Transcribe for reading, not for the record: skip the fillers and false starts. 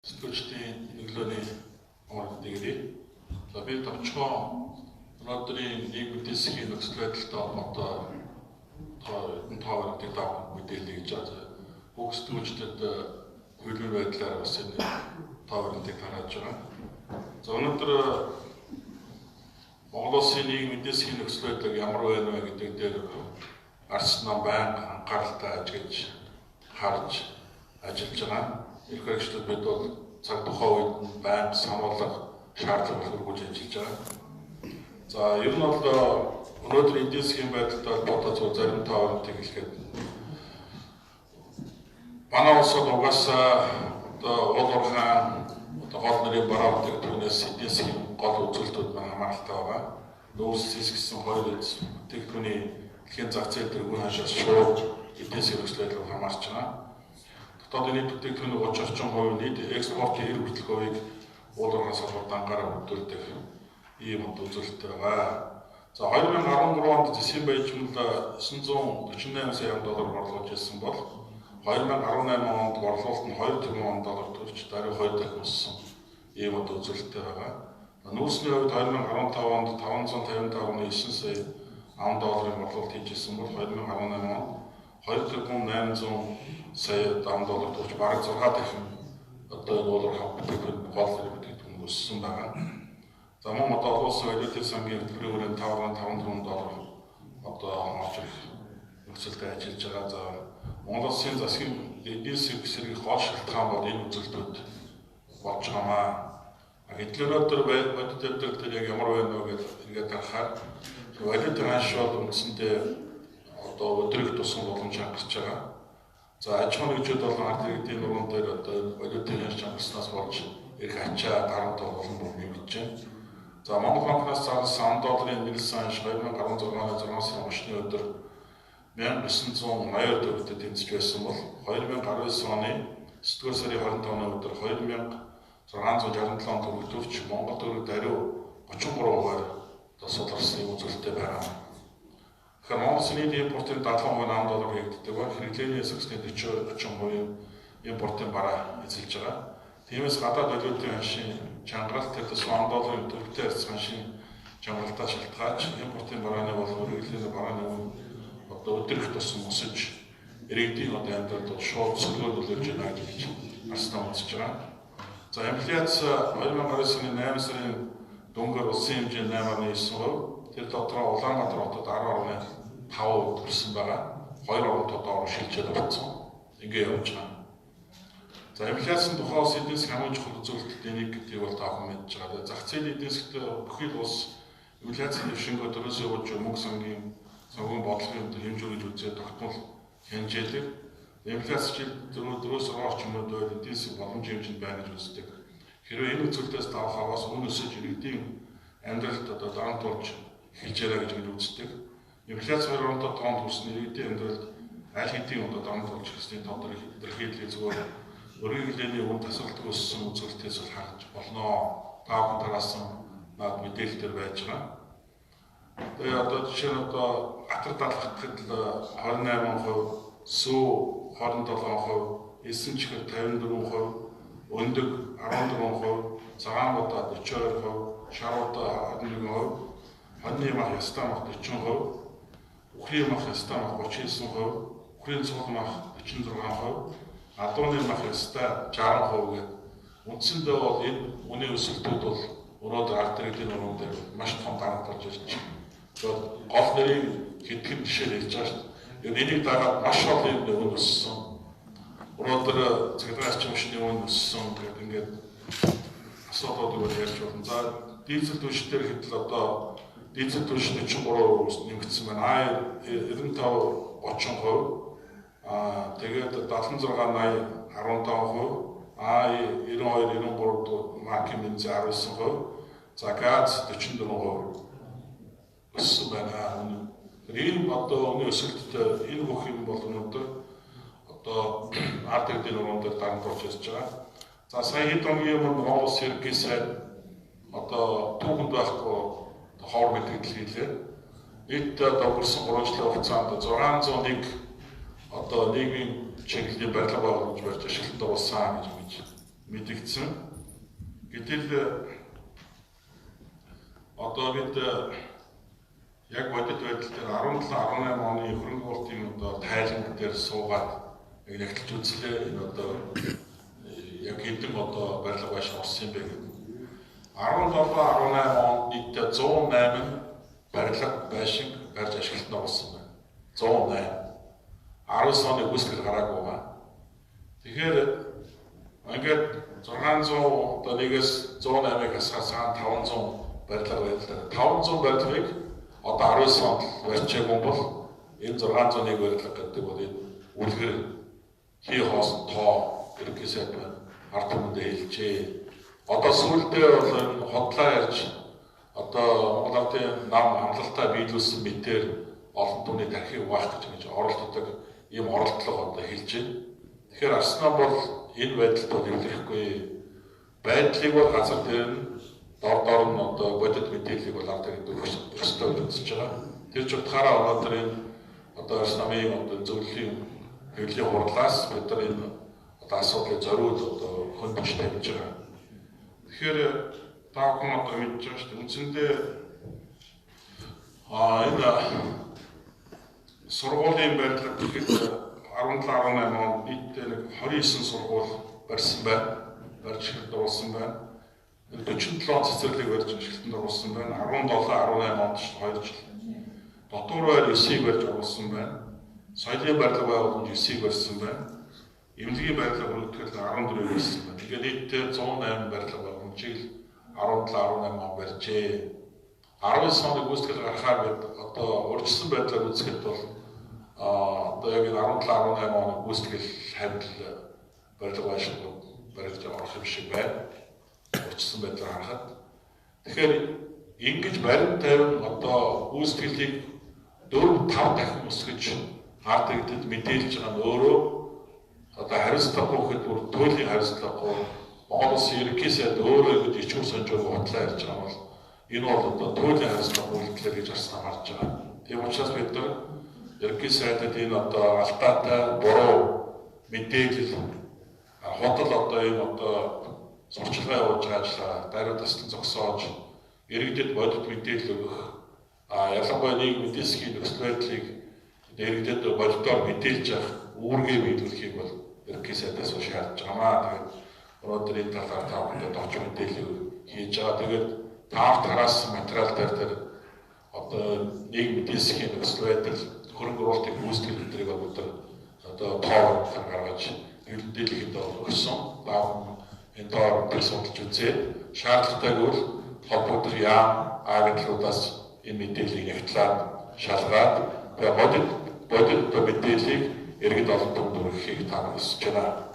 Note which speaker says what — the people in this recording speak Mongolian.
Speaker 1: Сэтгүүлчдийн нэглөөний онолд дэглэе. За би товчхон өнөөдрийн нийгмийн эдийн засгийн нөхцөл байдалтай холбоотой товаруудыг давах мэдээлэл гэж байна. Бүх сэтгүүлчдэд хөлбөр байдлаар бас энэ товаруудыг тарааж байгаа. За өнөөдөр Монгол Улсын нийгмийн эдийн засгийн нөхцөл байдал ямар байна вэ гэдэг дээр арс нам байнга анхааралтай ажиглаж харж ажиллаж байгаа. Их хэрэгчлүүд бид бол цаг тухайн үед байнга сануулгах шаардлага хөрвүүлж ажиллаж байгаа. За ер нь бол өнөөдөр эдийн засгийн байдалтай холбоотой зарим товаруудыг хэлэхэд манай улсад угаасаа уул уурхайн гол нэрийн бараалдаг түүнээс эдийн засгийн гол үзүүлэлтүүд маань хамааралтай байгаа. Нүүрс хэсгэсэн хоёр бүтээгдэхүүний дэлхийн зах зээл дээр үн хашаас шууд эдийн засгийн нөхцөл байдлыг хамаарч байгаа. Дотоодын нийт бүтээгдэхүүний 30% нийт экспортын 90% уул уурхайн салбартаа хөдөлдөг ийм үзүүлэлттэй байгаа. За 2013 онд засгийн баяжмал $948 сая орлуулж ирсэн бол 2018 онд орлуулалт нь $2 тэрбум төрж даруй 2 дахин өссөн ийм үзүүлэлттэй байгаа. Нүүрсний хувьд 2015 онд $555.9 сая $5 орлуулалт хийжсэн бол 2018 онд $2 тэрбум 800 сая $5 төрж бараг 6 дахин одоо энэ уул уурхайн бүтээгдэхүүн гол бүтээгдэхүүн өссөн байгаа. За мөн одоо олон улсын валютын сангийн хөтөлбөрийн $5.5 тэрбум одоо орж ирэх нөхцөлтэй ажиллаж байгаа. За Монгол Улсын засгийн эдийн засгийн эсрэг гол шалтгаан бол энэ үзүүлэлтүүд болж байгаамаа. Хэдгээр өнөөдөр бодит явдал дээр яг ямар байна вэ гэж ингээд харахаар валютын ханш бол үндсэндээ одоо өдрөх тусгал боломж хангаж байгаа. За аж ахуйн нэгжүүд бол ард иргэдийн нуруунд дээр одоо валютын ханш хангаснаас болж их ачаа дарамт болон нэмэгдэж байна. За Монгол банкнаас зарласан $1 нэлсэн ханш 2016 оны 6 сарын 30-ны өдөр 1980 төгрөгөөр тэнцэж байсан бол 2019 оны 9 сарын 25-ны өдөр 2667 төгрөг төвч Монгол төгрөг даруй 33%-аар суларсан үзүүлэлттэй байгаа. Тэгэхээр Монгол Улсын нийт импортын $70% хийгддэг ба хэрэглээний эсрэгчний 40% импортын бараа эзэлж байгаа. Тиймээс гадаад валютын ханшийн чангаралт тэрс $1 төгрөгтэй харьцсан ханшийн чангаралтаа шалтгаалж импортын барааны болон хэрэглээний барааны үн одоо өдрөх тусам өсөж иргэдийн одоо амьдралд шууд сөргөөлүүлж байна гэж арснаа үзэж байгаа. За инфляци 2019 оны 8 сарын дөнгөөр улсын хэмжээ 8.9%, тэр дотроо Улаанбаатар хотод 10.5% төрсөн байгаа. Хоёр орнуудад орон шилжээд орсон. Ингээ явж байгаа. За инфляцийн тухай улс эдийн засгийн хамгийн чухал үзүүлэлтийн нэг гэдгийг бол таахан мэдж байгаа. Зах зээлийн эдийн засгт бүхий л улс инфляцийн дэвшинг өдрөөсөө явж мөнгө сангийн бодлогын хэмжээ гэж үзээд тогтмол хянжээлэг инфляц жил 4-өөс орчим өдөр эдийн засгийн боломж хэмжээнд байна гэж үздэг. Хэрвээ энэ үзүүлэлтээс давах хаваас үн өсөж иргэдийн амьдралд одоо дарамт болж эхэлж байгаа гэж үздэг. Инфляц 2 тоонд хүрсэн иргэдийн амьдралд аль хэдийн одоо дарамт болж ирсний тодор илэрхийлэл зүгээр өргөн хэлний үн тасалдаг өссөн үзүүлэлтээс бол харж болно. Тааван тараасан над мэдээлэлтэр байж байгаа. Тэгээ одоо жишээ нь одоо атар дадлахад 28%, сүү 27%, эсэн чихэр 54%, өндөг 14%, цагаан удаа 42%, шаруудаа 11%, хоньны мах ястаа мах 40%, үхрийн мах ястаа мах 39%, үхрийн цул мах 46%, адууны мах ястаа 60% гэдэг. Үндсэндээ бол энэ үнийн өсөлтүүд бол өнөөдөр ард иргэдийн нуруунд дээр маш том дарамт болж ирж байна. Гол нэрийн хэдхэн жишээ хэлж байгаа шүү дээ. Энийг дагаад маш олон үн өссөн. Өнөөдөр цэгцлэгч машины үн өссөн гэдэг ингээд асуудлууд ярьж байна. За дизель түвшинээр хэдэл одоо дизель түвшин 43% нэмэгдсэн байна. 95-30%. Тэгээд 76-80 15%. 92-93 маркийн бензин 19%. За газ 44% өссөн байна. Энэ одоо өнөө өсөлттэй энэ бүх юм бол өнөөдөр одоо ард иргэдийн нуруунд дарамт болж ирж байгаа. За сая хэд хоногийн өмнө Монгол Улсын ерөнхий сайд одоо түүхэнд байхгүй ховор мэдээлэл хийлээ. Нийт одоо өнгөрсөн 3 жилийн хугацаанд 601 одоо нийгмийн чиглэлийн барилга байгууламж барьж ашиглалтад болсон гэж мэдэгдсэн. Гэтэл одоо бид яг бодит байдал дээр 17-18 оны хөрөнгө оруулалтын одоо тайланг дээр суугаад яг нэгтлж үзлээ. Энэ одоо яг хэдэн одоо барилга байшин болсон юм бэ гэдэг. 17-18 онд нийтдээ 108 барилга байшин барьж ашиглалтанд орсон байна. 108. 19 оны гүйцэтгэл гараагүй байгаа. Тэгэхээр ингээд 600 одоо нэгээс 108-ыг хасгаасаа 500 барилга байлаа. 500 барилгыг одоо 19 онд барьчихгүй бол энэ 601 барилга гэдэг бол энэ үлгэр хий хоосон тоо ерөнхий сайд байна. Ард түмэндээ хэлжээ. Одоо сүүлдээ бол энэ хотлоо ярьж одоо Монгол Ардын нам амлалтаа биелүүлсэн мэтээр олон түвний тархийг угаах гэж оролддог ийм оролдлого одоо хэлж байна. Тэгэхээр Арслан бол энэ байдалд бол эвлэхгүй байдлыг бол газар дээр нь дор нь одоо бодит мэдээллийг бол ард иргэд өсөлтөөр үзэж байгаа. Тэр ч утгаараа өнөөдөр энэ одоо Арсланын одоо зөвлөлийн хэвлэлийн хурлаас бид нар энэ одоо асуудлыг зориуд одоо хөндөж тавьж байгаа. Тэгэхээр та бүхэн одоо мэдж байгаа шүү дээ. Үндсэндээ энэ сургуулийн байдлаар гэхэд 17-18 онд нийтдээ нэг 29 сургууль барьсан байна. Барьж ашиглалтанд оруулсан байна. 47 цэцэрлэг барьж ашиглалтанд оруулсан байна. 17-18 онд ч 2 жил. Дотор байр 9-ийг барьж оруулсан байна. Соёлын барилга байгууламж 9-ийг барьсан байна. Эмнэлгийн барилга бүртгэл 14-ийг барьсан байна. Тэгээд нийтдээ 108 барилга байгууламжийг 17-18 он барьжээ. 19 оны гүйцэтгэл гаргахаар бид одоо урьдчилан байдлаар үзэхэд бол одоо яг 17-18 оны гүйцэтгэл хамтал барилга байшингууд барилж орох юм шиг байна. Урьдчилан байдлаар харахад. Тэгэхээр ингэж баримт тавин одоо гүйцэтгэлийг 4-5 дахин өсгөж ард иргэдэд мэдээлж байгаа нь өөрөө одоо хариуцлагагүй гэхэд бүр туйлын хариуцлагагүй Монгол Улсын ерөнхий сайд өөрөө гэж ичгүүр санжуур бодлоо ярьж байгаа бол энэ бол одоо туйлын хариуцлага үйлдэлээ гэж Арслан харж байгаа. Тийм учраас бид нар ерөнхий сайдад энэ одоо алдаатай буруу мэдээлэл хотол одоо энэ одоо сурчлагын явуулж байгаа ажиллагаа даруй таслан зогсоож иргэдэд бодит мэдээлэл өгөх ялангуяа нийгмийн эдийн засгийн нөхцөл байдлыг иргэдэд бодитоор мэдээлж авах үүргээ биелүүлэхийг бол ерөнхий сайдаас шаардж байгаамаа. Тэгээд өнөөдөр энэ талаар та бүхэнд тооч мэдээлэл хийж байгаа. Тэгээд таавт хараасан материал дээр одоо нийгмийн эдийн засгийн нөхцөл байдал хөрөнгө оруулалтын гүйцэтгэл өдрийг бид одоо тоог гаргаж мэдээлэлд өгсөн. Энэ тоог судалж үзээ. Шаардлагатай бол холбогдох яам агентлуудаас энэ мэдээллийг нягтлаад шалгаад бодит мэдээллийг иргэд олон түмэнд өргөхийг та хүсэж байна.